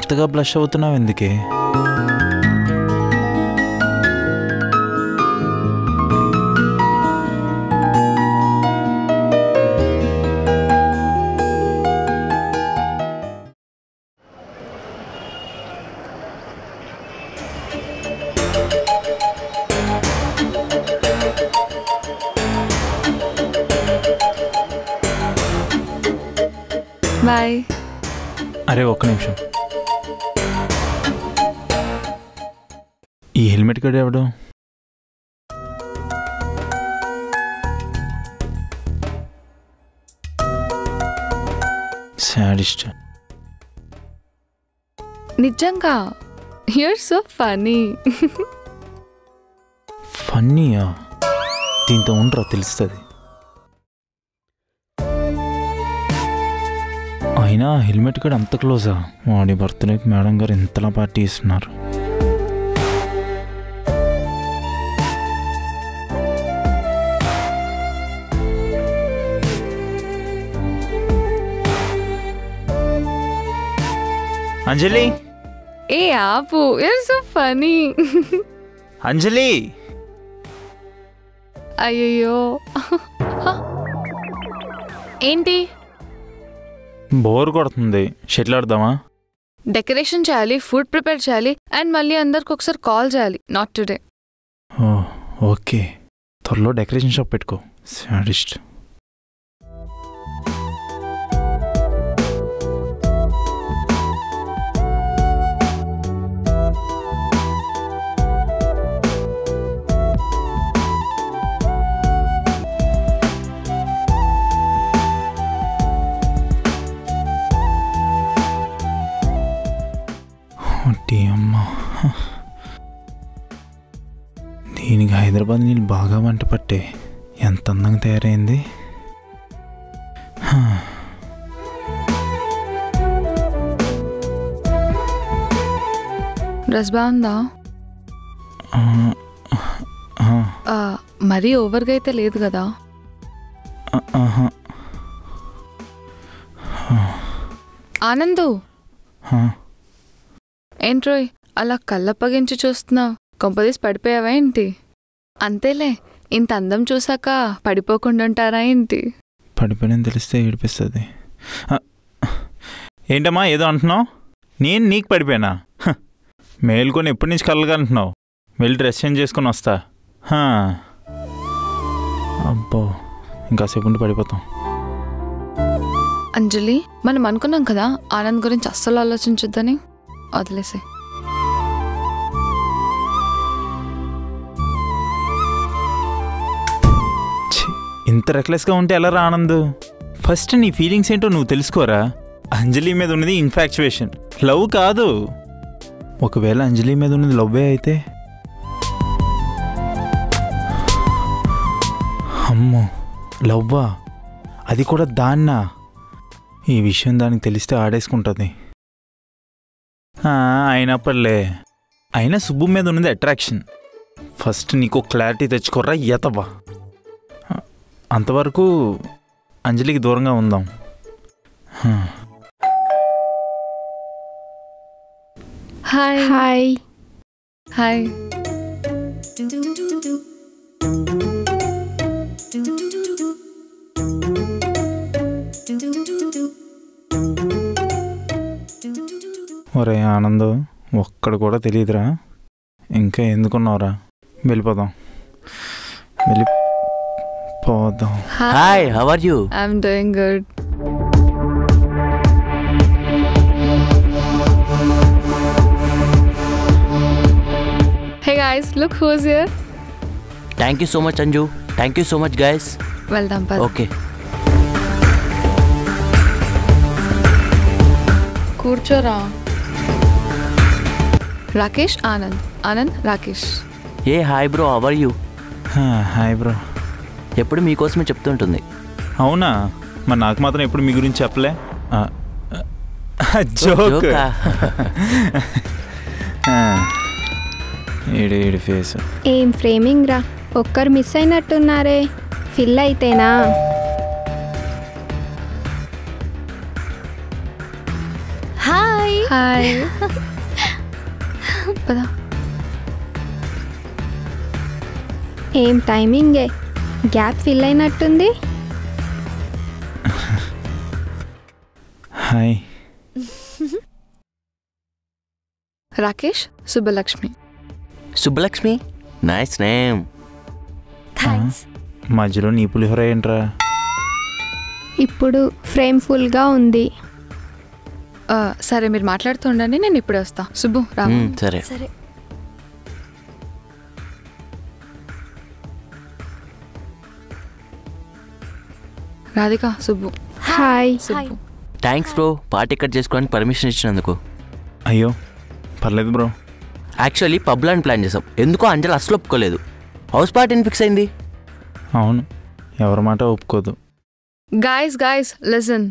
అంతగా బ్లష్ అవుతున్నావు ఎందుకే? బాయ్. అరే ఒక్క నిమిషం, ఈ హెల్మెట్ కూడా ఎవడు? సాడిస్ట్. నిజంగా యూర్ సో ఫనీ. ఫన్నీయా? దీంతో ఉండరా తెలుస్తుంది. అయినా హెల్మెట్ కూడా అంత క్లోజా? వాడి బర్త్డేకి మేడం గారు ఇంతలా పార్టీ ఇస్తున్నారు. అంజలి, ఏ ఆపు, యూర్ సో ఫనీ. అంజలి. అయ్యో ఏంటి? బోర్ కొడుతుంది, షటిల్ ఆడదామా? డెకరేషన్ చేయాలి, ఫుడ్ ప్రిపేర్ చేయాలి, అండ్ మళ్ళీ అందరికి ఒకసారి కాల్ చేయాలి. Not today. ఓకే, త్వరలో డెకరేషన్ షాప్ పెట్టుకో. సాడిస్ట్. అమ్మా, దీనికి హైదరాబాద్ నీళ్ళు బాగా వంట పట్టే. ఎంత అందంగా తయారైంది. డ్రెస్ బాగుందా? మరీ ఓవర్గా అయితే లేదు కదా? ఆనందు, ఏంట్రోయ్ అలా కళ్ళప్పగించి చూస్తున్నావు? కొంపదీసి పడిపోయావా ఏంటి? అంతేలే, ఇంత అందం చూసాక పడిపోకుండా ఉంటారా ఏంటి? పడిపోయిన తెలిస్తే ఏడిపిస్తుంది. ఏంటమ్మా ఏదో అంటున్నావు? నేను నీకు పడిపోయానా? మేల్కొని ఎప్పటి నుంచి కళ్ళగా అంటున్నావు? వెళ్ళి డ్రెస్ చేంజ్ చేసుకొని వస్తా. అబ్బో, ఇంకాసేపు ఉండి పడిపోతాం. అంజలి, మనం అనుకున్నాం కదా ఆనంద్ గురించి అస్సలు ఆలోచించొద్దని. వదిలేసే. ఇంత రెక్లెస్గా ఉంటే ఎలా రా ఆనంద్? ఫస్ట్ నీ ఫీలింగ్స్ ఏంటో నువ్వు తెలుసుకోరా. అంజలి మీద ఉన్నది ఇన్ఫాక్చువేషన్, లవ్ కాదు. ఒకవేళ అంజలి మీద ఉన్నది లవ్వే అయితే? అమ్మో, లవ్వా? అది కూడా దాన్నా? ఈ విషయం దానికి తెలిస్తే ఆడేసుకుంటుంది. అయినప్పటిలే. అయినా సుబ్బు మీద ఉన్నది అట్రాక్షన్. ఫస్ట్ నీకు క్లారిటీ తెచ్చుకోర్రా ఎతవా. అంతవరకు అంజలికి దూరంగా ఉందాం. హాయ్. హాయ్. హాయ్. ఒరే ఆనంద్, ఒక్కడు కూడా తెలియదురా. ఇంకా ఎందుకున్నావురా? వెళ్ళిపోదాం, వెళ్ళిపోదాం. Hi, how are you? I'm doing good. Hey guys, look who is here. Thank you so much Anju. Thank you so much guys. వెళ్దాం పద. ఓకే, కూర్చోరా. రాకేష్, ఆనంద్. ఆనంద్, రాకేష్. ఏ hi bro, how are you? Hi bro. ఎప్పుడు మీకోసమే చెప్తుంటుంది. అవునా? మరి నాకు మాత్రం ఎప్పుడు మీ గురించి చెప్పలే. ఏడు ఫేస్. ఏం ఫ్రేమింగ్ రా, ఒక్కరు మిస్ అయినట్టున్నారే. ఫిల్ అయితేనా? హాయ్. హాయ్ పద. ఏం టైమింగే, గ్యాప్ ఫిల్ అయినట్టుంది. Hi. Rakesh, Subbalakshmi. Subbalakshmi, nice name. Thanks. మధ్యలో నీ పులిహోర ఏంట్రా? ఇప్పుడు ఫ్రేమ్ ఫుల్గా ఉంది. సరే మీరు మాట్లాడుతుండండి, నేను ఇప్పుడే వస్తా. సుబ్బు రా. సరే. సరే. Radhika, Subbu. Hi. Subbu. Thanks bro, party cut చేసుకోవడానికి పర్మిషన్ ఇచ్చినందుకు. అయ్యో పర్లేదు బ్రో. యాక్చువల్లీ పబ్లో ప్లాన్ చేసాం, ఎందుకో అంజలి అసలు ఒప్పుకోలేదు. హౌస్ పార్టీని ఫిక్స్ అయింది. అవును, ఎవరి మాట ఒప్పుకోదు. గాయస్ లిసన్,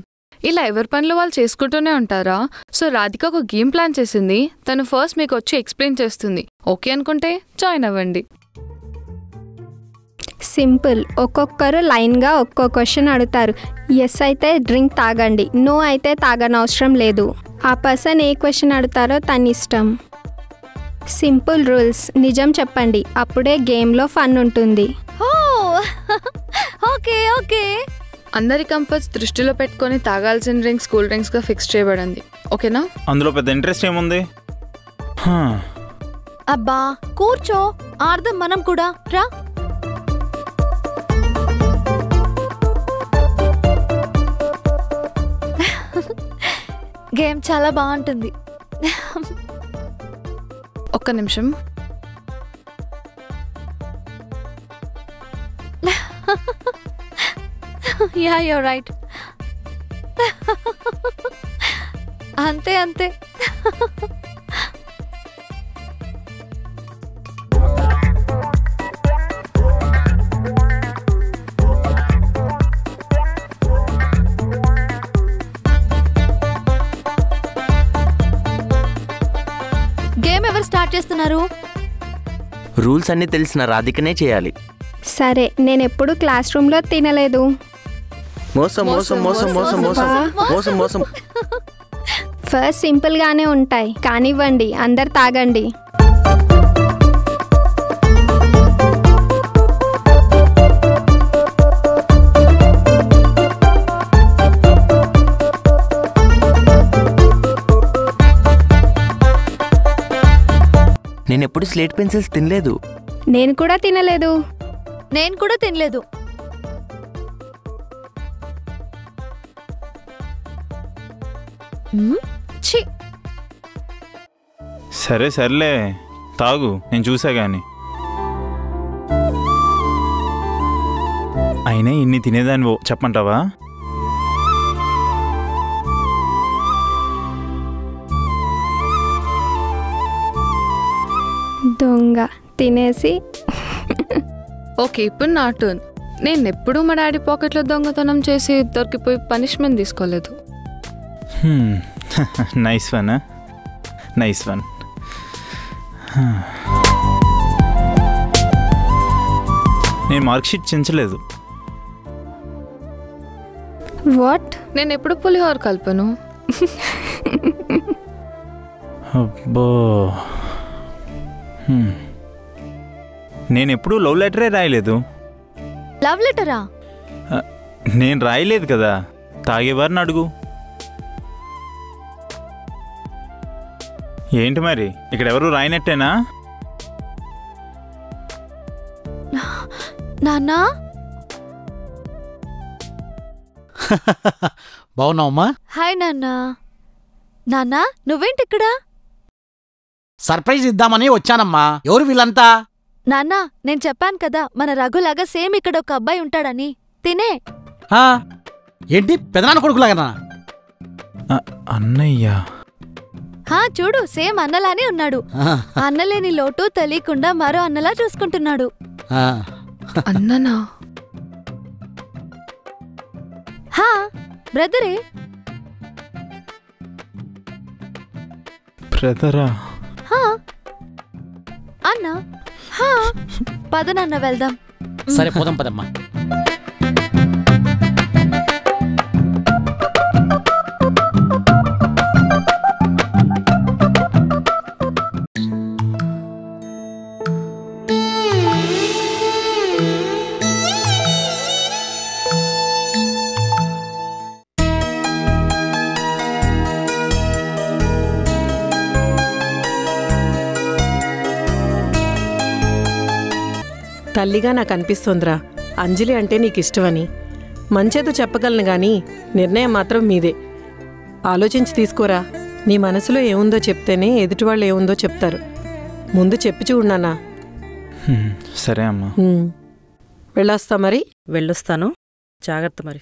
ఇలా ఎవరి పనులు వాళ్ళు చేసుకుంటూనే ఉంటారా? సో రాధిక ఒక గేమ్ ప్లాన్ చేసింది. తను ఫస్ట్ మీకు వచ్చి ఎక్స్ప్లెయిన్ చేస్తుంది. ఓకే అనుకుంటే జాయిన్ అవ్వండి. సింపుల్. ఒక్కొక్కరు లైన్గా ఒక్కో క్వశ్చన్ అడుగుతారు. ఎస్ అయితే డ్రింక్ తాగండి, నో అయితే తాగనవసరం లేదు. ఆ పర్సన్ ఏ క్వశ్చన్ అడుగుతారో తన ఇష్టం. Simple rules. నిజం చెప్పండి, అప్పుడే గేమ్లో ఫన్ ఉంటుంది. Okay okay. అందరి కంఫర్ట్స్ దృష్టిలో పెట్టుకొని తాగాల్సిన డ్రింక్స్ కూల్ డ్రింక్స్గా ఫిక్స్ చేయబడింది. ఓకేనా? అందులో పెద్ద ఇంట్రెస్ట్ ఏముంది? అబ్బా కూర్చో, ఆడదాం మనం కూడా. రా. గేమ్ చాలా బాగుంటుంది. ఒక్క నిమిషం. Yeah you're right. అంతే అంతే. గేమ్ ఎవరు స్టార్ట్ చేస్తున్నారు? రూల్స్ అన్నీ తెలిసిన రాధికనే చేయాలి. సరే, నేను ఎప్పుడు క్లాస్ రూమ్లో తినలేదు. మోసం మోసం మోసం మోసం మోసం మోసం మోసం. ఫస్ట్ సింపుల్గానే ఉంటాయి, కానివ్వండి. అందరు తాగండి. నేను ఎప్పుడు స్లేట్ పెన్సిల్స్ తినలేదు. నేను కూడా తినలేదు. నేను కూడా తినలేదు. ఛీ. సరే సర్లే, తాగు, నేను చూసా గాని. అయినా ఇన్ని తినేదానివో చెప్పంటావా? దొంగ తినేసి. ఓకే, ఇప్పుడు నా టర్న్. నేను ఎప్పుడూ మా డాడీ పాకెట్లో దొంగతనం చేసి దొరికిపోయి పనిష్మెంట్ తీసుకోలేదు. Nice one, nice one. నేను మార్క్ షీట్ చించలేదు. వాట్? నేను ఎప్పుడు పులిహోర కల్పను. అబ్బో, నేను ఎప్పుడూ లవ్ లెటరే రాయలేదు. లవ్ లెటరా? నేను రాయలేదు కదా, తాగేవారిని అడుగు. ఏంటి మరి, ఇక్కడ ఎవరు రాయనట్టేనా? నాన్నా. బాగున్నావమ్మా? హాయ్ నాన్నా. నాన్నా నువ్వేంటి ఇక్కడ? సర్ప్రైజ్ ఇద్దామని వచ్చానమ్మా. ఎవరు వీళ్ళంతా? నాన్నా, నేను చెప్పాను కదా మన రఘులాగా సేమ్ ఇక్కడ ఒక అబ్బాయి ఉంటాడని. తినే. ఆ, ఏంటి పెదనాన్న కొడుకులాగనా? అన్నయ్య. చూడు, సేమ్ అన్నలానే ఉన్నాడు. అన్నలేని లోటు తెలియకుండా మరో అన్నలా చూసుకుంటున్నాడు. అన్ననా? బ్రదరే. బ్రదరా? అన్నా. పద నాన్న వెళ్దాం. సరే పోదాం పదమ్మా. తల్లిగా నాకు అనిపిస్తోందిరా అంజలి అంటే నీకు ఇష్టమని. మంచేదో చెప్పగలను గాని నిర్ణయం మాత్రం మీదే. ఆలోచించి తీసుకోరా. నీ మనసులో ఏముందో చెప్తేనే ఎదుటివాళ్ళు ఏముందో చెప్తారు. ముందు చెప్పి చూడనా. సరే అమ్మా. వెళ్ళొస్తా మరి. వెళ్ళొస్తాను, జాగ్రత్త మరి.